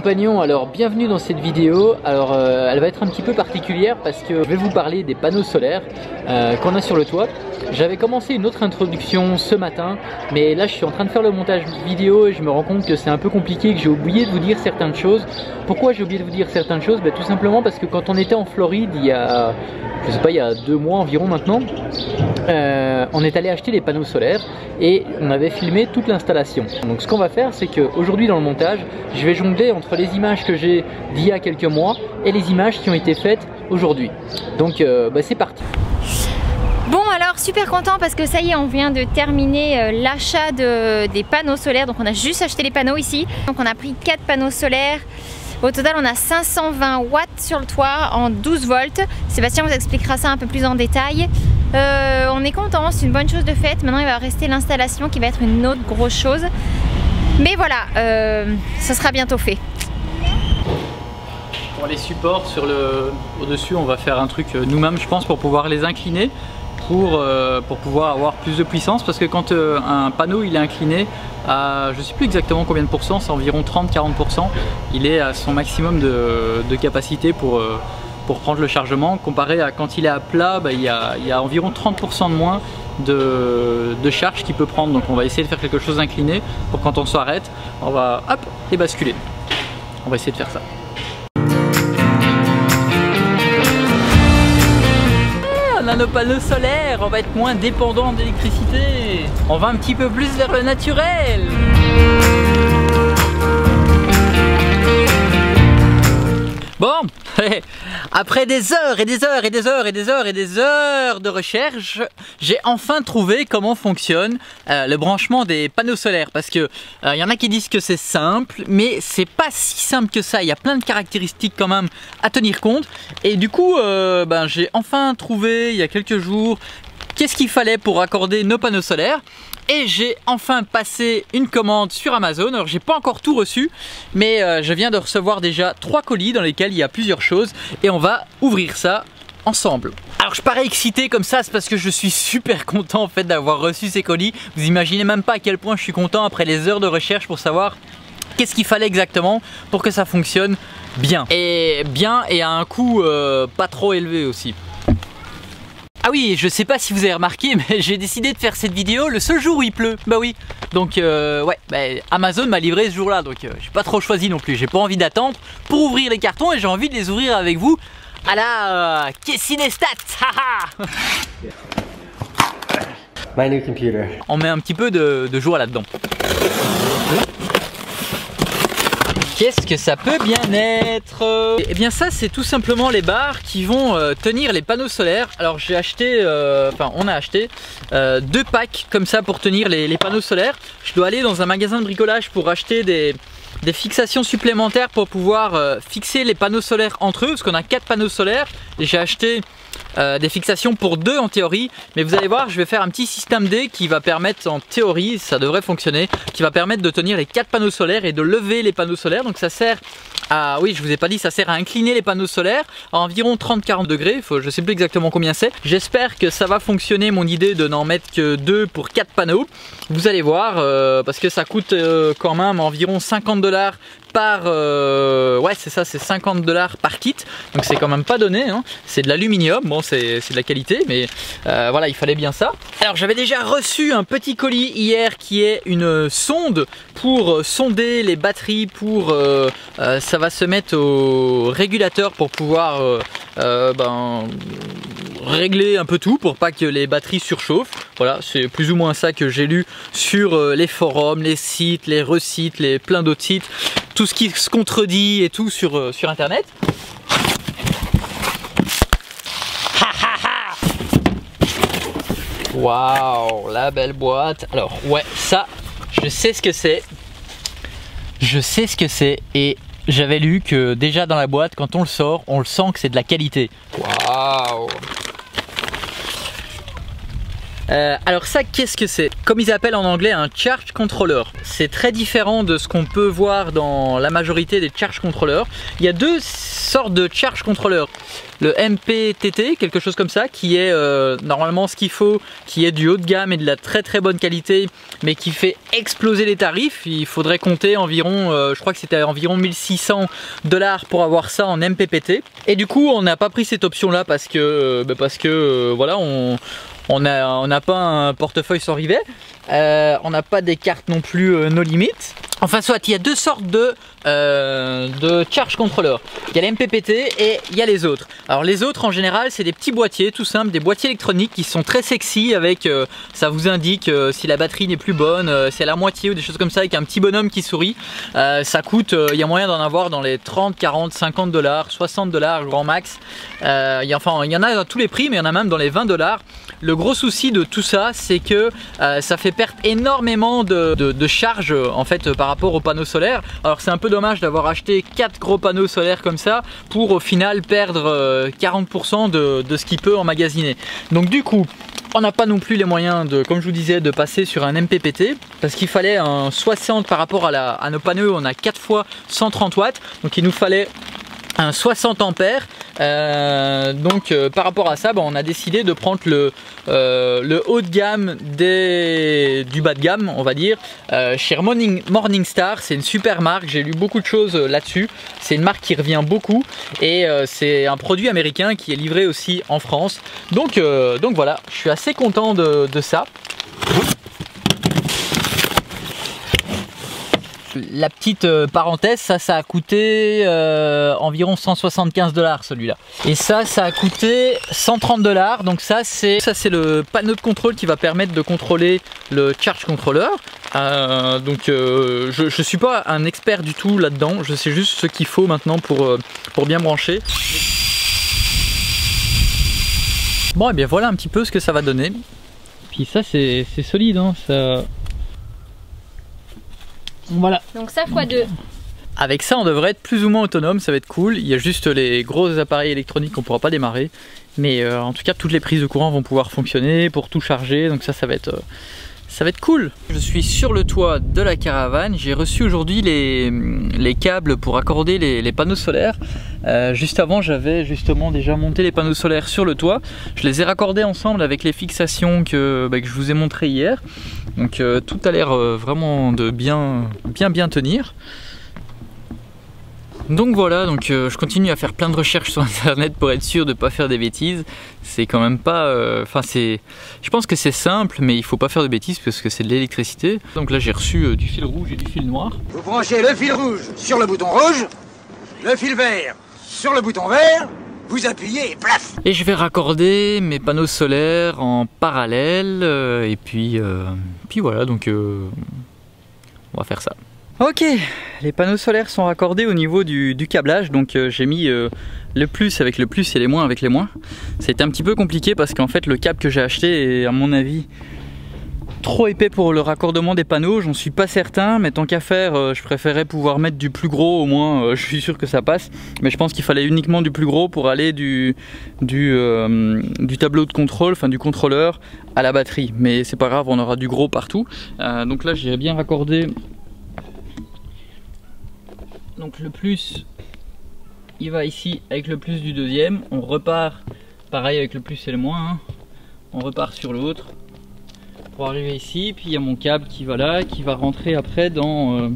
compagnons, alors bienvenue dans cette vidéo. Alors elle va être un petit peu particulière parce que je vais vous parler des panneaux solaires qu'on a sur le toit. J'avais commencé une autre introduction ce matin, mais là je suis en train de faire le montage vidéo et je me rends compte que c'est un peu compliqué, que j'ai oublié de vous dire certaines choses. Pourquoi j'ai oublié de vous dire certaines choses? Tout simplement parce que quand on était en Floride il y a, je sais pas, il y a 2 mois environ maintenant, on est allé acheter des panneaux solaires et on avait filmé toute l'installation. Donc ce qu'on va faire, c'est qu'aujourd'hui dans le montage, je vais jongler entre les images que j'ai d'il y a quelques mois et les images qui ont été faites aujourd'hui. Donc c'est parti. Bon, alors super content parce que ça y est, on vient de terminer l'achat des panneaux solaires. Donc on a juste acheté les panneaux ici. Donc on a pris 4 panneaux solaires. Au total on a 520 watts sur le toit en 12 volts. Sébastien vous expliquera ça un peu plus en détail. On est content, c'est une bonne chose de faite. Maintenant il va rester l'installation qui va être une autre grosse chose. Mais voilà, ça sera bientôt fait. Pour les supports au-dessus, on va faire un truc nous-mêmes, je pense, pour pouvoir les incliner. Pour pouvoir avoir plus de puissance, parce que quand un panneau il est incliné à, je sais plus exactement combien de pourcents, c'est environ 30-40%, il est à son maximum de capacité pour prendre le chargement, comparé à quand il est à plat, il y a environ 30% de moins de charge qu'il peut prendre. Donc on va essayer de faire quelque chose d'incliné pour quand on s'arrête, on va hop et basculer. On va essayer de faire ça. On a nos panneaux solaires, on va être moins dépendant d'électricité. On va un petit peu plus vers le naturel. Bon, après des heures et des heures et des heures et des heures et des heures de recherche, j'ai enfin trouvé comment fonctionne le branchement des panneaux solaires. Parce que y en a qui disent que c'est simple, mais c'est pas si simple que ça. Il y a plein de caractéristiques quand même à tenir compte. Et du coup, j'ai enfin trouvé il y a quelques jours qu'est-ce qu'il fallait pour raccorder nos panneaux solaires. Et j'ai enfin passé une commande sur Amazon. Alors j'ai pas encore tout reçu, mais je viens de recevoir déjà 3 colis dans lesquels il y a plusieurs choses et on va ouvrir ça ensemble. Alors je parais excité comme ça, c'est parce que je suis super content en fait d'avoir reçu ces colis. Vous imaginez même pas à quel point je suis content après les heures de recherche pour savoir qu'est-ce qu'il fallait exactement pour que ça fonctionne bien. Et à un coût pas trop élevé aussi. Ah oui, je sais pas si vous avez remarqué, mais j'ai décidé de faire cette vidéo le seul jour où il pleut. Bah oui. Donc Amazon m'a livré ce jour-là, donc j'ai pas trop choisi non plus. J'ai pas envie d'attendre pour ouvrir les cartons et j'ai envie de les ouvrir avec vous à la Kessinestat. My new computer. On met un petit peu de joie là-dedans. Qu'est-ce que ça peut bien être? Eh bien ça c'est tout simplement les barres qui vont tenir les panneaux solaires. Alors j'ai acheté, on a acheté 2 packs comme ça pour tenir les panneaux solaires. Je dois aller dans un magasin de bricolage pour acheter des fixations supplémentaires pour pouvoir fixer les panneaux solaires entre eux, parce qu'on a 4 panneaux solaires et j'ai acheté des fixations pour 2 en théorie, mais vous allez voir, je vais faire un petit système D qui va permettre, en théorie ça devrait fonctionner, qui va permettre de tenir les 4 panneaux solaires et de lever les panneaux solaires. Donc ça sert à, oui je vous ai pas dit, ça sert à incliner les panneaux solaires à environ 30-40 degrés, je sais plus exactement combien c'est. J'espère que ça va fonctionner mon idée de n'en mettre que 2 pour 4 panneaux. Vous allez voir, parce que ça coûte quand même environ 50 $ par ouais c'est ça, c'est 50 $ par kit, donc c'est quand même pas donné hein. C'est de l'aluminium, bon c'est de la qualité, mais voilà, il fallait bien ça. Alors j'avais déjà reçu un petit colis hier qui est une sonde pour sonder les batteries, pour ça va se mettre au régulateur pour pouvoir régler un peu tout pour pas que les batteries surchauffent. Voilà, c'est plus ou moins ça que j'ai lu sur les forums, les sites, les resites, plein d'autres sites, tout ce qui se contredit et tout sur internet. Waouh, la belle boîte. Alors ouais, ça, je sais ce que c'est. Je sais ce que c'est et j'avais lu que déjà dans la boîte, quand on le sort, on le sent que c'est de la qualité. Waouh. Alors ça, qu'est-ce que c'est? Comme ils appellent en anglais un charge controller. C'est très différent de ce qu'on peut voir dans la majorité des charge controllers. Il y a deux sortes de charge controller. Le MPTT, quelque chose comme ça, qui est normalement ce qu'il faut, qui est du haut de gamme et de la très très bonne qualité, mais qui fait exploser les tarifs. Il faudrait compter environ, je crois que c'était environ 1600 $ pour avoir ça en MPPT. Et du coup, on n'a pas pris cette option là parce que voilà, on n'a pas un portefeuille sans rivet, on n'a pas des cartes non plus no limit. Enfin soit, il y a deux sortes de charge controller. Il y a les MPPT et il y a les autres. Alors les autres en général c'est des petits boîtiers tout simples, des boîtiers électroniques qui sont très sexy avec, ça vous indique si la batterie n'est plus bonne, si elle est à moitié ou des choses comme ça, avec un petit bonhomme qui sourit. Ça coûte, il y a moyen d'en avoir dans les 30, 40, 50 $, 60 $ grand max. Il y en a à tous les prix, mais il y en a même dans les 20 $. Le gros souci de tout ça, c'est que ça fait perdre énormément de charge en fait par rapport aux panneaux solaires. Alors c'est un peu dommage d'avoir acheté 4 gros panneaux solaires comme ça pour au final perdre 40% de ce qu'il peut emmagasiner. Donc du coup, on n'a pas non plus les moyens de, comme je vous disais, de passer sur un MPPT parce qu'il fallait un 60 par rapport à nos panneaux. On a 4 fois 130 watts, donc il nous fallait un 60 ampères. Par rapport à ça, on a décidé de prendre le haut de gamme du bas de gamme, on va dire, chez Morningstar. C'est une super marque, j'ai lu beaucoup de choses là-dessus. C'est une marque qui revient beaucoup et c'est un produit américain qui est livré aussi en France. Donc voilà, je suis assez content de ça. La petite parenthèse, ça a coûté environ 175 $ celui-là. Et ça a coûté 130 $. Donc ça c'est le panneau de contrôle qui va permettre de contrôler le charge controller. Je suis pas un expert du tout là-dedans. Je sais juste ce qu'il faut maintenant pour bien brancher. Bon, et bien voilà un petit peu ce que ça va donner. Puis ça c'est solide, hein, ça. Voilà. Donc ça x2. Avec ça on devrait être plus ou moins autonome, ça va être cool. Il y a juste les gros appareils électroniques qu'on ne pourra pas démarrer. Mais en tout cas toutes les prises de courant vont pouvoir fonctionner pour tout charger. Donc ça va être cool. Je suis sur le toit de la caravane. J'ai reçu aujourd'hui les câbles pour accorder les panneaux solaires. Juste avant j'avais justement déjà monté les panneaux solaires sur le toit. Je les ai raccordés ensemble avec les fixations que je vous ai montré hier. Donc tout a l'air vraiment de bien tenir. Donc voilà, je continue à faire plein de recherches sur internet pour être sûr de ne pas faire des bêtises. C'est quand même pas... je pense que c'est simple, mais il faut pas faire de bêtises parce que c'est de l'électricité. Donc là j'ai reçu du fil rouge et du fil noir. Vous branchez le fil rouge sur le bouton rouge, le fil vert sur le bouton vert, vous appuyez et plaf. Et je vais raccorder mes panneaux solaires en parallèle et puis voilà, donc on va faire ça. Ok, les panneaux solaires sont raccordés au niveau du câblage, donc j'ai mis le plus avec le plus et les moins avec les moins. C'était un petit peu compliqué parce qu'en fait le câble que j'ai acheté est à mon avis trop épais pour le raccordement des panneaux, j'en suis pas certain, mais tant qu'à faire je préférais pouvoir mettre du plus gros, au moins je suis sûr que ça passe. Mais je pense qu'il fallait uniquement du plus gros pour aller du tableau de contrôle, enfin du contrôleur à la batterie. Mais c'est pas grave, on aura du gros partout. Donc là j'ai bien raccordé. Donc le plus, il va ici avec le plus du deuxième. On repart pareil avec le plus et le moins. Hein. On repart sur l'autre pour arriver ici. Puis il y a mon câble qui va là, qui va rentrer après dans...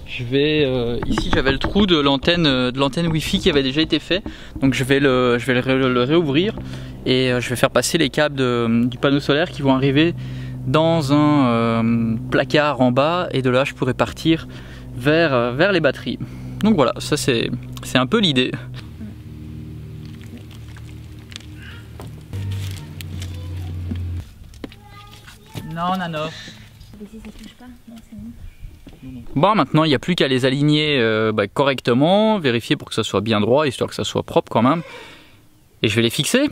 ici j'avais le trou de l'antenne Wi-Fi qui avait déjà été fait. Donc je vais le réouvrir et je vais faire passer les câbles du panneau solaire qui vont arriver dans un placard en bas. Et de là je pourrai partir vers les batteries. Donc voilà, ça c'est un peu l'idée. Non, Nano. Bon, maintenant il n'y a plus qu'à les aligner correctement, vérifier pour que ça soit bien droit, histoire que ça soit propre quand même. Et je vais les fixer.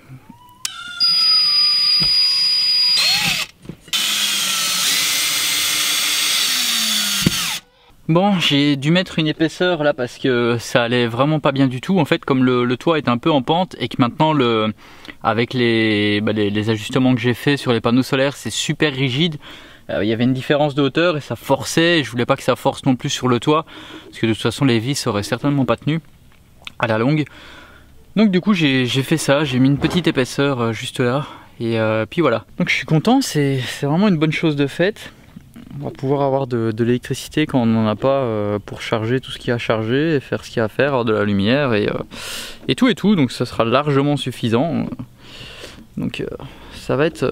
Bon, j'ai dû mettre une épaisseur là parce que ça allait vraiment pas bien du tout. En fait, comme le toit est un peu en pente et que maintenant avec les ajustements que j'ai fait sur les panneaux solaires, c'est super rigide. Il y avait une différence de hauteur et ça forçait. Et je voulais pas que ça force non plus sur le toit parce que de toute façon les vis auraient certainement pas tenu à la longue. Donc du coup j'ai fait ça, j'ai mis une petite épaisseur juste là et puis voilà. Donc je suis content, c'est vraiment une bonne chose de faite. On va pouvoir avoir de l'électricité quand on n'en a pas pour charger tout ce qu'il y a à charger et faire ce qu'il y a à faire, avoir de la lumière et tout. Donc ça sera largement suffisant. Donc ça va être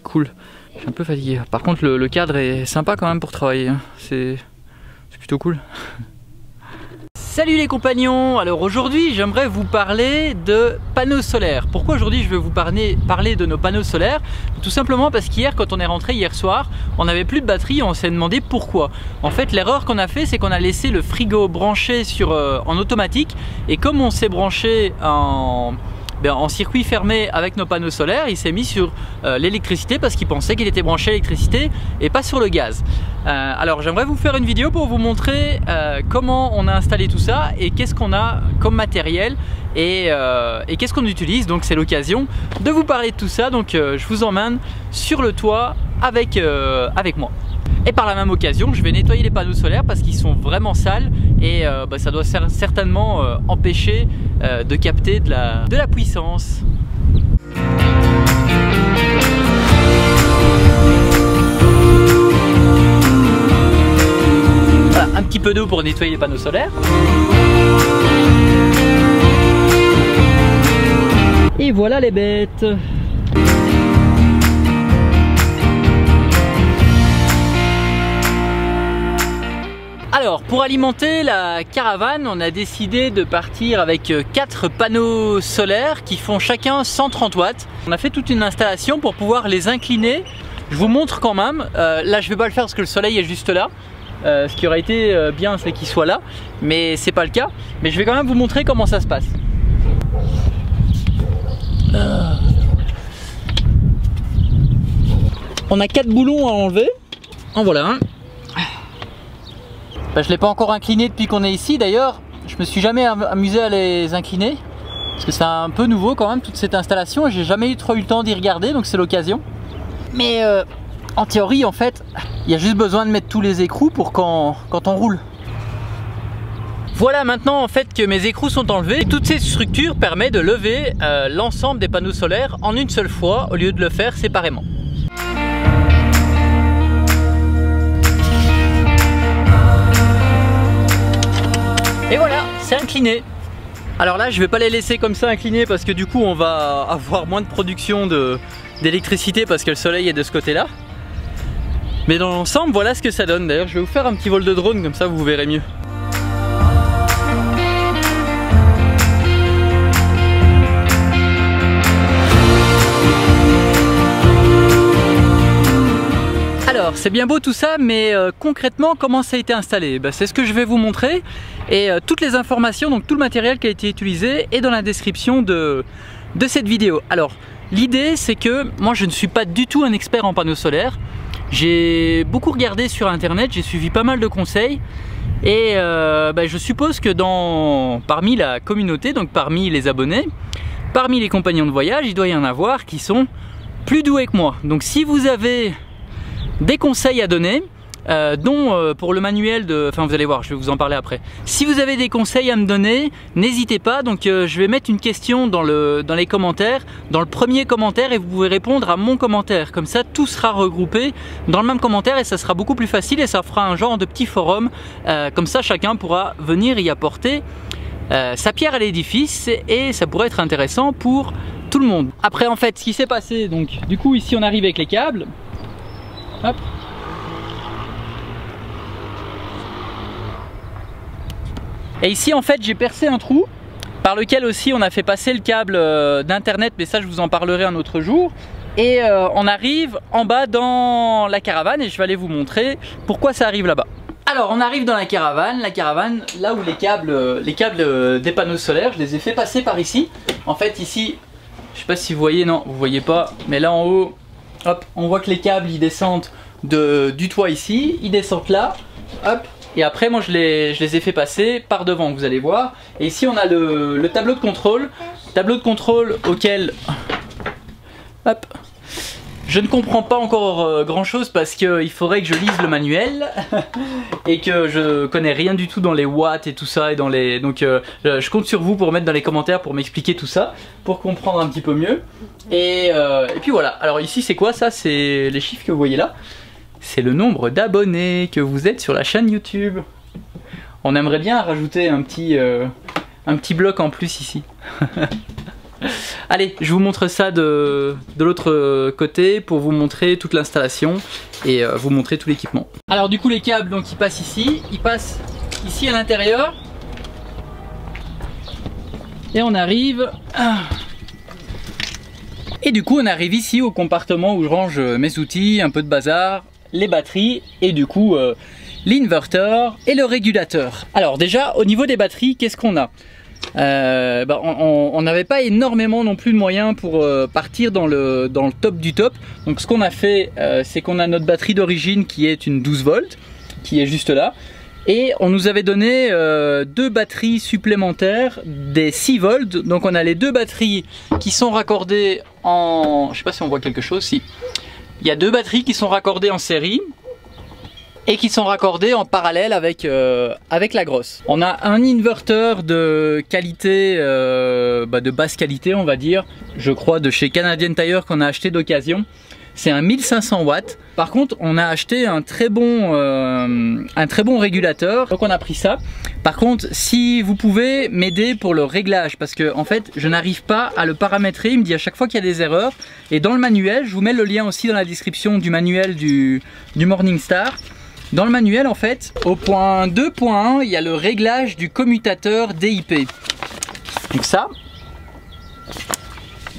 cool. Je suis un peu fatigué. Par contre le cadre est sympa quand même pour travailler. C'est plutôt cool. Salut les compagnons, alors aujourd'hui j'aimerais vous parler de panneaux solaires. Pourquoi aujourd'hui je vais vous parler de nos panneaux solaires? Tout simplement parce qu'hier quand on est rentré hier soir, on n'avait plus de batterie et on s'est demandé pourquoi. En fait l'erreur qu'on a fait c'est qu'on a laissé le frigo branché en automatique et comme on s'est branché en circuit fermé avec nos panneaux solaires, il s'est mis sur l'électricité parce qu'il pensait qu'il était branché à l'électricité et pas sur le gaz. Alors j'aimerais vous faire une vidéo pour vous montrer comment on a installé tout ça et qu'est-ce qu'on a comme matériel et qu'est-ce qu'on utilise. Donc c'est l'occasion de vous parler de tout ça. Donc je vous emmène sur le toit avec moi. Et par la même occasion, je vais nettoyer les panneaux solaires parce qu'ils sont vraiment sales et ça doit certainement empêcher de capter de la puissance. Voilà, un petit peu d'eau pour nettoyer les panneaux solaires. Et voilà les bêtes. Alors pour alimenter la caravane, on a décidé de partir avec 4 panneaux solaires qui font chacun 130 watts. On a fait toute une installation pour pouvoir les incliner. Je vous montre quand même. Là je vais pas le faire parce que le soleil est juste là. Ce qui aurait été bien c'est qu'il soit là, mais c'est pas le cas. Mais je vais quand même vous montrer comment ça se passe. On a 4 boulons à enlever. En voilà un. Je ne l'ai pas encore incliné depuis qu'on est ici. D'ailleurs, je me suis jamais amusé à les incliner parce que c'est un peu nouveau quand même toute cette installation. J'ai jamais trop eu le temps d'y regarder, donc c'est l'occasion. Mais en théorie, en fait, il y a juste besoin de mettre tous les écrous pour quand on roule. Voilà maintenant en fait que mes écrous sont enlevés. Et toutes ces structures permettent de lever l'ensemble des panneaux solaires en une seule fois au lieu de le faire séparément. Et voilà, c'est incliné. Alors là, je vais pas les laisser comme ça inclinés parce que du coup, on va avoir moins de production d'électricité parce que le soleil est de ce côté-là. Mais dans l'ensemble, voilà ce que ça donne. D'ailleurs, je vais vous faire un petit vol de drone comme ça, vous verrez mieux. Alors, c'est bien beau tout ça, mais concrètement, comment ça a été installé? C'est ce que je vais vous montrer. Et toutes les informations, donc tout le matériel qui a été utilisé est dans la description de cette vidéo. Alors, l'idée c'est que moi je ne suis pas du tout un expert en panneaux solaires. J'ai beaucoup regardé sur internet, j'ai suivi pas mal de conseils. Et je suppose que parmi la communauté, donc parmi les abonnés, parmi les compagnons de voyage, il doit y en avoir qui sont plus doués que moi. Donc si vous avez des conseils à donner, pour le manuel enfin vous allez voir, je vais vous en parler après. Si vous avez des conseils à me donner, n'hésitez pas. Donc je vais mettre une question dans les commentaires, dans le premier commentaire, et vous pouvez répondre à mon commentaire. Comme ça tout sera regroupé dans le même commentaire et ça sera beaucoup plus facile et ça fera un genre de petit forum. Comme ça chacun pourra venir y apporter sa pierre à l'édifice et ça pourrait être intéressant pour tout le monde. Après en fait ce qui s'est passé, donc du coup ici on arrive avec les câbles. Hop. Et ici en fait j'ai percé un trou par lequel aussi on a fait passer le câble d'internet, mais ça je vous en parlerai un autre jour. Et on arrive en bas dans la caravane et je vais aller vous montrer pourquoi ça arrive là-bas. Alors on arrive dans la caravane là où les câbles des panneaux solaires, je les ai fait passer par ici. En fait ici, je sais pas si vous voyez, non vous voyez pas, mais là en haut, hop, on voit que les câbles ils descendent du toit ici, ils descendent là, hop, Et après moi je les ai fait passer par devant, vous allez voir. Et ici on a le tableau de contrôle. Tableau de contrôle auquel... Hop. Je ne comprends pas encore grand chose parce qu'il faudrait que je lise le manuel et que je connais rien du tout dans les watts et tout ça et dans les... Donc je compte sur vous pour mettre dans les commentaires pour m'expliquer tout ça, pour comprendre un petit peu mieux. Et puis voilà, alors ici c'est quoi ça? C'est les chiffres que vous voyez là. C'est le nombre d'abonnés que vous êtes sur la chaîne YouTube. On aimerait bien rajouter un petit bloc en plus ici. Allez, je vous montre ça de l'autre côté pour vous montrer toute l'installation et vous montrer tout l'équipement. Alors du coup les câbles donc ils passent ici à l'intérieur et on arrive et du coup on arrive ici au compartiment où je range mes outils, un peu de bazar, les batteries et du coup l'inverter et le régulateur. Alors déjà au niveau des batteries, qu'est-ce qu'on a? On n'avait pas énormément non plus de moyens pour partir dans le top du top. Donc ce qu'on a fait, c'est qu'on a notre batterie d'origine qui est une 12 volts, qui est juste là. Et on nous avait donné deux batteries supplémentaires, des 6 volts. Donc on a les deux batteries qui sont raccordées en... Je sais pas si on voit quelque chose, si. Il y a deux batteries qui sont raccordées en série et qui sont raccordés en parallèle avec la grosse. On a un inverteur de qualité, de basse qualité on va dire, je crois de chez Canadian Tire qu'on a acheté d'occasion. C'est un 1500 watts. Par contre on a acheté un très bon régulateur, donc on a pris ça. Par contre si vous pouvez m'aider pour le réglage, parce que en fait je n'arrive pas à le paramétrer, il me dit à chaque fois qu'il y a des erreurs. Et dans le manuel, je vous mets le lien aussi dans la description du manuel du Morningstar. Dans le manuel en fait, au point 2.1, il y a le réglage du commutateur DIP. Donc ça.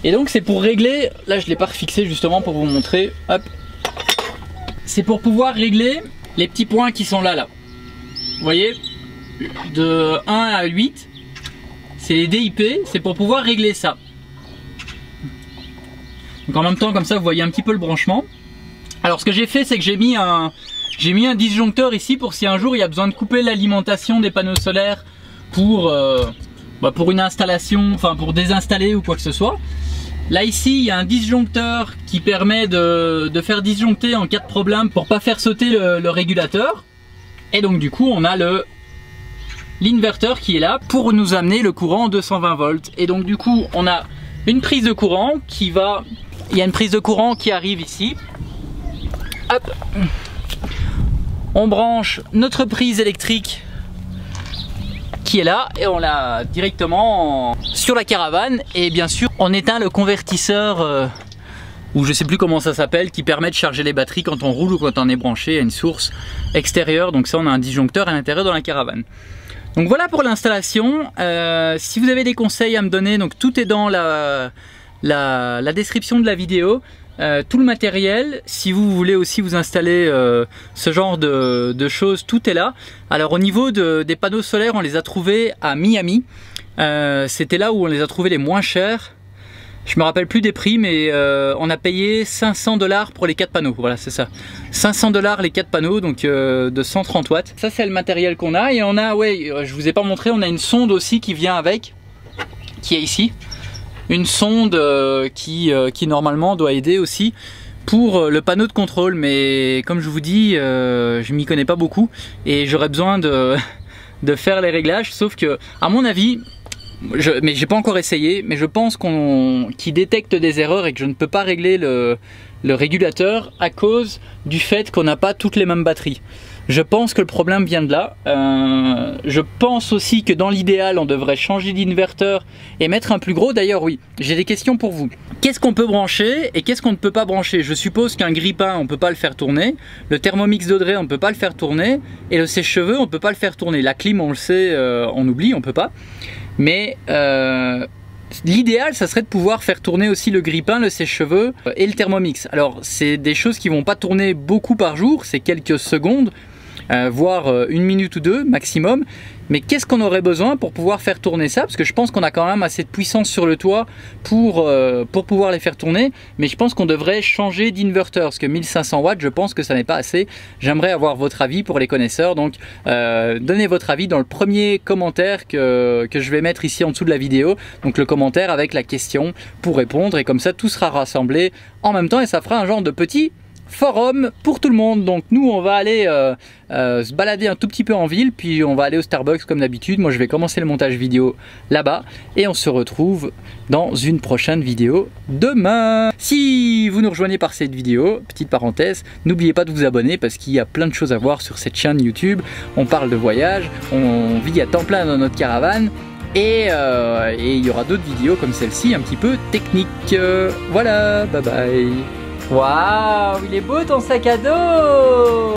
Et donc c'est pour régler, là je ne l'ai pas refixé justement pour vous montrer, hop. C'est pour pouvoir régler les petits points qui sont là. Vous voyez, de 1 à 8, c'est les DIP, c'est pour pouvoir régler ça. Donc en même temps comme ça vous voyez un petit peu le branchement. Alors ce que j'ai fait c'est que j'ai mis un disjoncteur ici pour si un jour il y a besoin de couper l'alimentation des panneaux solaires pour une installation, enfin pour désinstaller ou quoi que ce soit. Là ici il y a un disjoncteur qui permet de faire disjoncter en cas de problème pour pas faire sauter le régulateur. Et donc du coup on a l'inverter qui est là pour nous amener le courant en 220 volts. Et donc du coup on a une prise de courant qui va... Il y a une prise de courant qui arrive ici. Hop. On branche notre prise électrique qui est là et on l'a directement sur la caravane. Et bien sûr on éteint le convertisseur ou je sais plus comment ça s'appelle, qui permet de charger les batteries quand on roule ou quand on est branché à une source extérieure. Donc ça on a un disjoncteur à l'intérieur dans la caravane. Donc voilà pour l'installation. Si vous avez des conseils à me donner, donc tout est dans la description de la vidéo. Tout le matériel, si vous voulez aussi vous installer ce genre de choses, tout est là. Alors au niveau des panneaux solaires, on les a trouvés à Miami. C'était là où on les a trouvés les moins chers. Je me rappelle plus des prix, mais on a payé 500 $ pour les 4 panneaux. Voilà, c'est ça. 500 $ les 4 panneaux, donc de 130 watts. Ça c'est le matériel qu'on a. Et on a, ouais, je vous ai pas montré, on a une sonde aussi qui vient avec, qui est ici. Une sonde qui normalement doit aider aussi pour le panneau de contrôle, mais comme je vous dis, je m'y connais pas beaucoup et j'aurais besoin de faire les réglages, sauf que à mon avis, mais j'ai pas encore essayé, mais je pense qu'il détecte des erreurs et que je ne peux pas régler le régulateur à cause du fait qu'on n'a pas toutes les mêmes batteries. Je pense que le problème vient de là. Je pense aussi que dans l'idéal, on devrait changer d'inverteur et mettre un plus gros. D'ailleurs, oui, j'ai des questions pour vous. Qu'est-ce qu'on peut brancher et qu'est-ce qu'on ne peut pas brancher? Je suppose qu'un grille-pain, on ne peut pas le faire tourner. Le Thermomix d'Audrey, on ne peut pas le faire tourner. Et le sèche-cheveux, on ne peut pas le faire tourner. La clim, on le sait, on oublie, on ne peut pas. Mais l'idéal, ça serait de pouvoir faire tourner aussi le grille-pain, le sèche-cheveux et le Thermomix. Alors, c'est des choses qui ne vont pas tourner beaucoup par jour, c'est quelques secondes. voire 1 minute ou 2 maximum. Mais qu'est-ce qu'on aurait besoin pour pouvoir faire tourner ça? Parce que je pense qu'on a quand même assez de puissance sur le toit pour pouvoir les faire tourner. Mais je pense qu'on devrait changer d'inverteur, parce que 1500 watts, je pense que ça n'est pas assez. J'aimerais avoir votre avis pour les connaisseurs. Donc donnez votre avis dans le premier commentaire que je vais mettre ici en dessous de la vidéo. Donc le commentaire avec la question pour répondre. Et comme ça, tout sera rassemblé en même temps et ça fera un genre de petit forum pour tout le monde. Donc nous on va aller se balader un tout petit peu en ville, puis on va aller au Starbucks comme d'habitude. Moi je vais commencer le montage vidéo là-bas et on se retrouve dans une prochaine vidéo demain. Si vous nous rejoignez par cette vidéo, petite parenthèse, n'oubliez pas de vous abonner parce qu'il y a plein de choses à voir sur cette chaîne YouTube. On parle de voyage, on vit à temps plein dans notre caravane. Et il y aura d'autres vidéos comme celle-ci un petit peu techniques. Voilà, bye bye. Waouh, il est beau ton sac à dos.